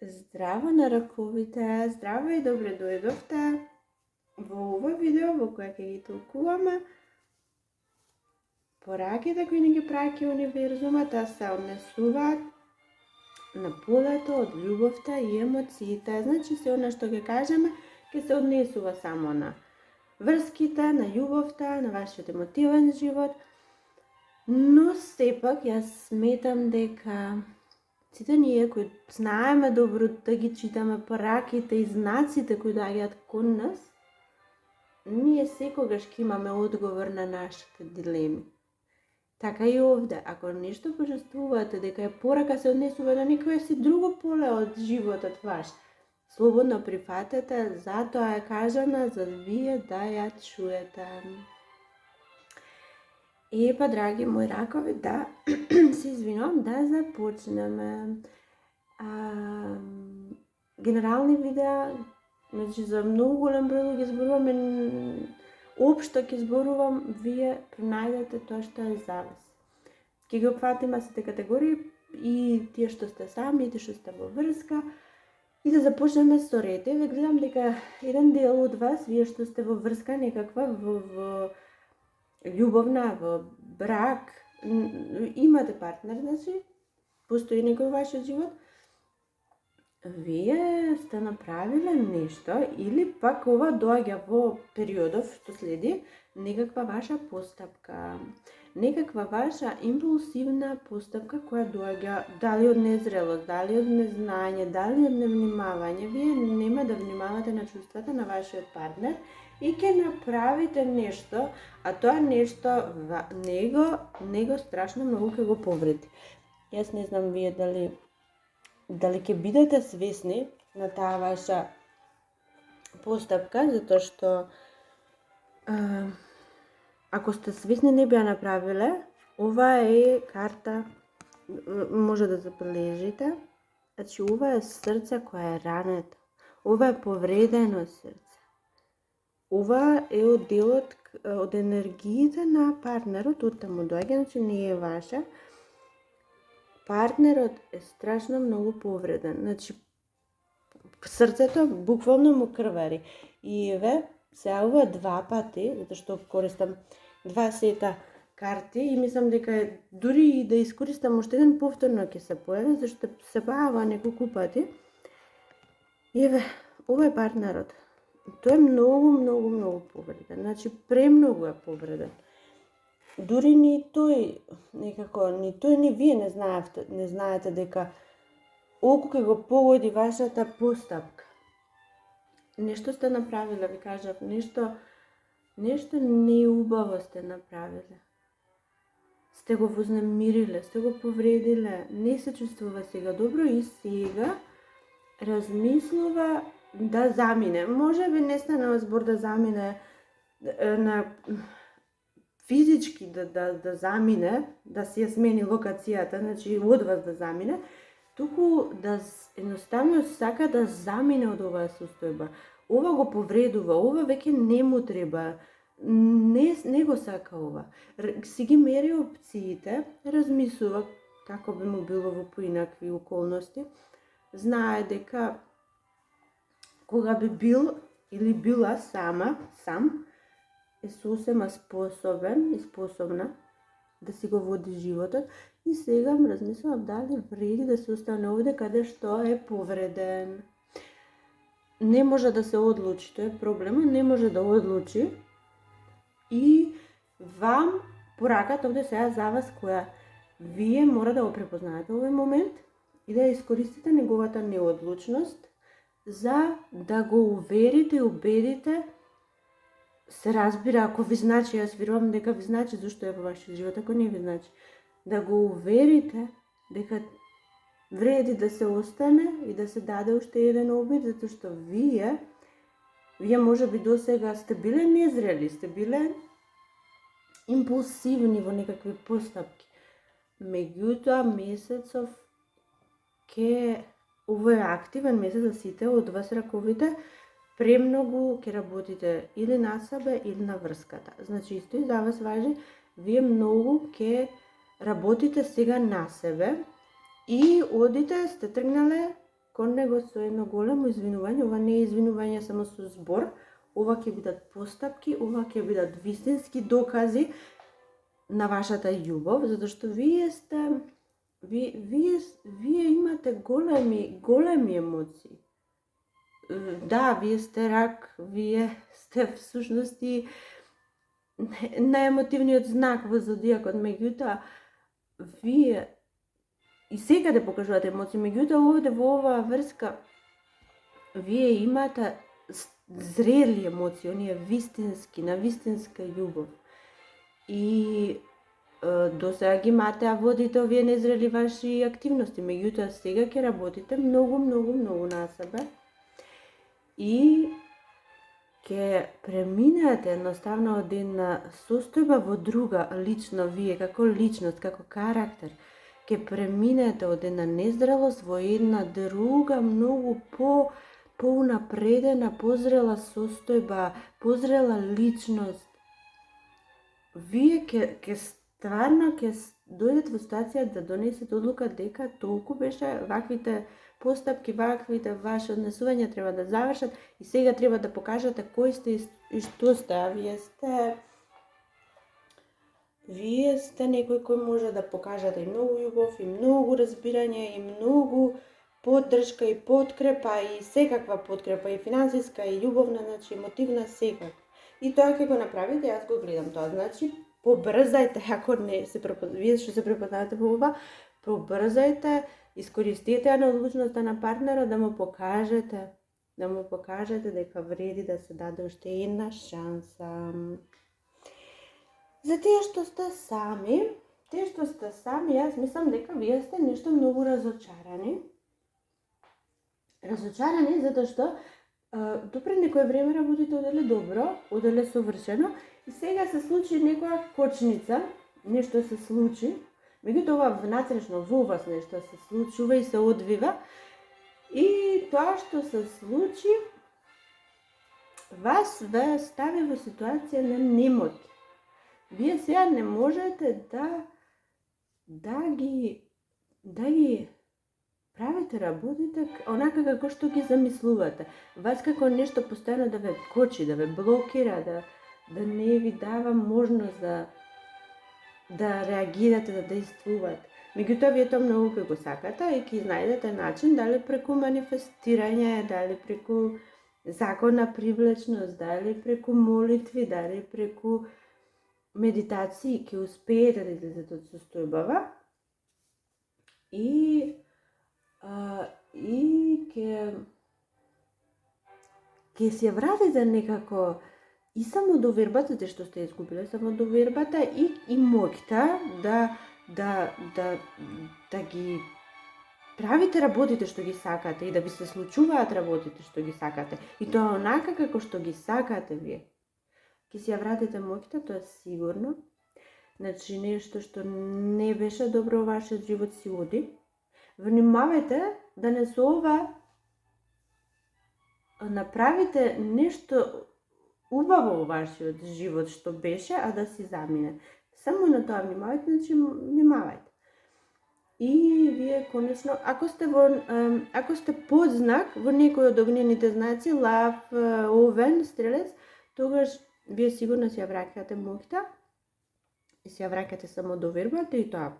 Здраво на раковите, здраво и добре дојдовте во ова видео во кое ќе ги толкуваме пораките кои ни ги праќа универзумот, да се однесуваат на полето од љубовта и емоциите. Значи се она што ќе кажеме ќе се однесува само на врските, на љубовта, на вашиот емотивен живот, но сепак јас сметам дека сите ние кои знаеме добро да ги читаме пораките и знаците кои доаѓаат кон нас, ние секогаш ќе имаме одговор на нашите дилеми. Така и овде, ако нешто почувствувате дека е порака се однесува на некое си друго поле од животот ваш, слободно прифатете, затоа е кажана за вие да ја чуете. Епа, драги мои ракови, да се извинувам, да започнеме. Генерални видеа, значи за многу голем број луѓе зборуваме, општо ќе зборувам, вие пронајдете тоа што е за вас. Ќе ги опфатиме сите категории и тие што сте сами, и тие што сте во врска. И да започнеме со ред. Еве гледам дека еден дел од вас, вие што сте во врска некаква, во љубовна, во брак, имате партнер, значи, постои некој во вашиот живот, вие сте направиле нешто или пак ова доаѓа во периодов што следи некаква ваша постапка, некаква ваша импулсивна постапка која доаѓа дали од незрелост, дали од незнање, дали од невнимавање. Вие нема да внимавате на чувствата на вашиот партнер и ќе направите нешто, а тоа нешто него страшно многу ќе го повреди. Јас не знам вие дали ќе бидете свесни на таа ваша постапка, затоа што ако сте свесни не би ја направиле, ова е карта, може да забележите, значи ова е срце која е рането, ова е повредено срце. Ова е од делот од енергиите на партнерот, од таму доаѓа, значи не е ваша. Партнерот е страшно многу повреден, значи срцето буквално му крвари. И еве, сега ова два пати, затоа што користам два сета карти и мислам дека дури и да искористам уште еден повторно ќе се појави, зашто се појавува неколку пати. И еве, ова е партнерот. Тој е многу повреден, значи премногу е повреден. Дури ни тој некако, ни тој ни вие не знаете дека око ќе го погоди вашата постапка. Нешто сте направиле, ви кажав, нешто неубаво сте направиле. Сте го вознемириле, сте го повредиле, не се чувствува сега добро и сега размислува да замине. Може би не станува збор да замине на физички да замине, да си ја смени локацијата, значи од вас да замине, туку да едноставно сака да замине од оваа состојба. Ова го повредува, ова веќе не му треба, не го сака ова. Си ги мери опциите, размислува како би му било во поинакви околности, знае дека кога би бил или била сам, е сосема способен и способна да си го води животот и сега размислувам дали вреди да се остане овде каде што е повреден. Не може да се одлучи, тоа е проблема, не може да одлучи и вам пораката овде сега за вас која вие мора да го препознаете овој момент и да искористите неговата неодлучност за да го уверите и убедите. Се разбира, ако ви значи, јас верувам дека ви значи зашто е во вашиот живот, ако не ви значи, да го уверите дека вреди да се остане и да се даде уште еден обид, затоа што вие може би досега сте биле незрели, сте биле импулсивни во некакви постапки. Меѓутоа, месецов ово е активен месец за сите од вас раковите, премногу ќе работите или на себе, или на врската. Значи, исто и за вас важи, вие многу ќе работите сега на себе и одите, сте тргнале кон него со едно големо извинување. Ова не е извинување само со збор, ова ќе бидат постапки, ова ќе бидат вистински докази на вашата љубов, затоа што вие имате големи емоции. Да, вие сте рак, вие сте всушност и наемотивниот знак во зодијакот, меѓутоа вие и секаде покажувате емоции, меѓутоа овде во оваа врска вие имате зрели емоции, оние вистински, на вистинска љубов. И до сега ги имате, а водите овие незрели ваши активности, меѓутоа сега ќе работите многу на себе и ќе преминете едноставно од една состојба во друга, лично вие, како личност, како карактер, ќе преминете од една незрелост во една друга, многу поунапредена, позрела состојба, позрела личност. Вие ќе стварно ќе дојдете во ситуација да донесете одлука дека толку беше, ваквите постапки, ваквите ваши однесувања треба да завршат и сега треба да покажете кој сте и што сте, а вие сте некој кој може да покажете и многу љубов, и многу разбирање, и многу поддршка и подкрепа, и секаква подкрепа, и финансиска, и љубовна, значи емотивна, секаква. И тоа ќе го направите, јас го гледам тоа, значи побрзајте, ако не се вие што се препознавате во ова, побрзајте, искористете ја на одлучноста на партнерот да му покажете дека вреди да се даде уште една шанса. За тие што сте сами, јас мислам дека вие сте нешто многу разочарани. Разочарани затоа што допред некое време работите оделе добро, оделе совршено и сега се случи некоја кочница, нешто се случи, меѓутоа ова внатрешно во вас нешто се случува и се одвива и тоа што се случи вас ве стави во ситуација на немот. Вие сега не можете да ги правите работите онака како што ги замислувате. Вас како нешто постојано да ве кочи, да ве блокира, да не ви дава можност да реагирате, да действувате. Меѓутоа вие тоа многу ќе го сакате и ќе најдете начин, дали преку манифестирање, дали преку закон на привлечност, дали преку молитви, дали преку медитации, ќе успеете да излезете од состојбава и ќе се вратите некако и самодовербата, што сте изгубиле самодовербата и моќта да ги правите работите што ги сакате и да ви се случуваат работите што ги сакате и тоа онака како што ги сакате вие. Ќе си ја вратите моќта, тоа е сигурно. Значи нешто што не беше добро во вашиот живот си оди. Внимавајте да не со ова направите нешто убаво во вашиот живот што беше, а да си замине. Само на тоа внимавајте, значи внимавајте. И вие конечно, ако сте подзнак во некој од огнените знаци, лав, овен, стрелец, тогаш вие сигурно си ја враќате моќта и си ја враќате самодовербата и тоа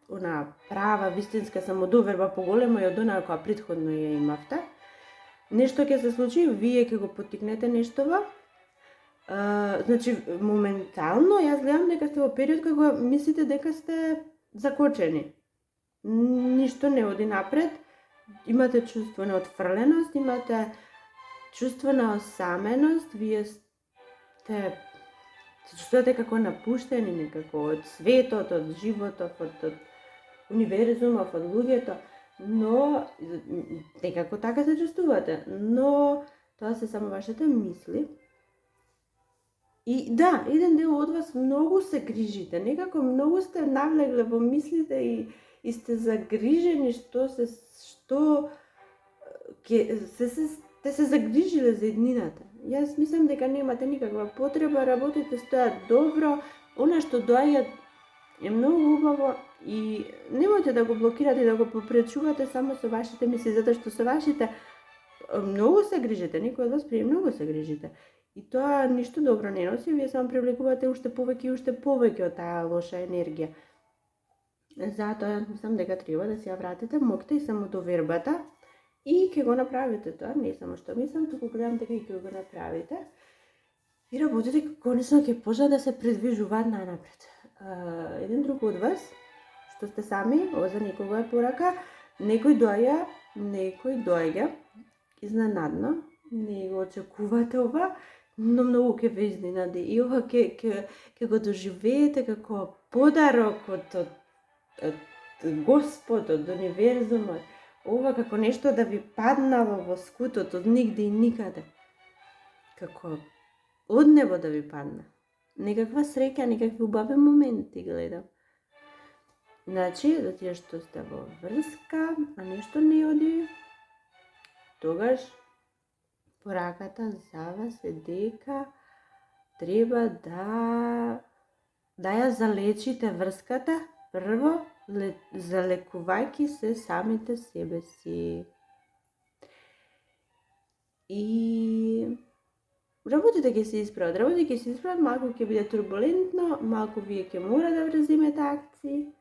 она права, вистинска самодоверба поголема и од онаа која претходно ја имавте. Нешто ќе се случи, вие ќе го поттикнете нештова. Значи, моментално, јас гледам дека сте во период кога мислите дека сте закочени. Ништо не оди напред, имате чувство на отфрленост, имате чувство на осаменост, вие се чувствувате како напуштени некако од светот, од животот, од универзумот, од луѓето, но некако така се чувствувате, но тоа се само вашите мисли. И да, еден дел од вас многу се грижите, некако многу сте навлегле во мислите и сте загрижени сте се загрижиле за еднината. Јас мислам дека немате никаква потреба, работите стојат добро, она што доаѓа е многу убаво и немојте да го блокирате и да го попречувате само со вашите мисли, затоа што со вашите многу се грижите, некои од вас премногу се грижите. И тоа ништо добро не носи, вие само привлекувате уште повеќе од таа лоша енергија. Затоа мислам дека треба да си ја вратите моќта и самодовербата и ќе го направите тоа, не само што мислам, туку гледам дека и ќе го направите. И работите конечно ќе почнат да се придвижуваат нанапред. Еден друг од вас, што сте сами, ова за некога е порака, некој доаѓа изненадно, не го очекувате ова, но многу ќе ве изненади и ова ќе го доживеете како подарок од Господ, од универзумот, ова како нешто да ви паднало во скутот од нигде и никаде, како од небо да ви падна. Некаква среќа, некакви убави моменти гледам. Значи, за тие што сте во врска, а нешто не оди, тогаш пораката за вас е дека треба да ја залечите врската прво, залекувајќи се самите себе си. И работите ќе се исправат, малку ќе биде турбулентно, малку вие ќе мора да преземете акции,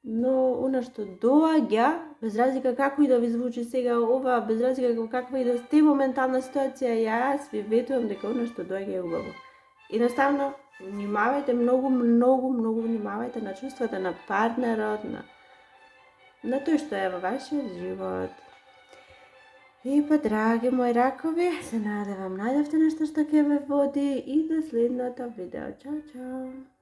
но она што доаѓа, без разлика како и да ви звучи сега ова, без разлика каква и да сте моментална ситуација, јас ви ветувам дека она што доаѓа е убаво. Едноставно, внимавајте многу внимавајте на чувствата на партнерот, на тој што е во вашиот живот. И па, драги мои ракови, се надевам најдовте нешто што ќе ве води и до следното видео. Чао, чао!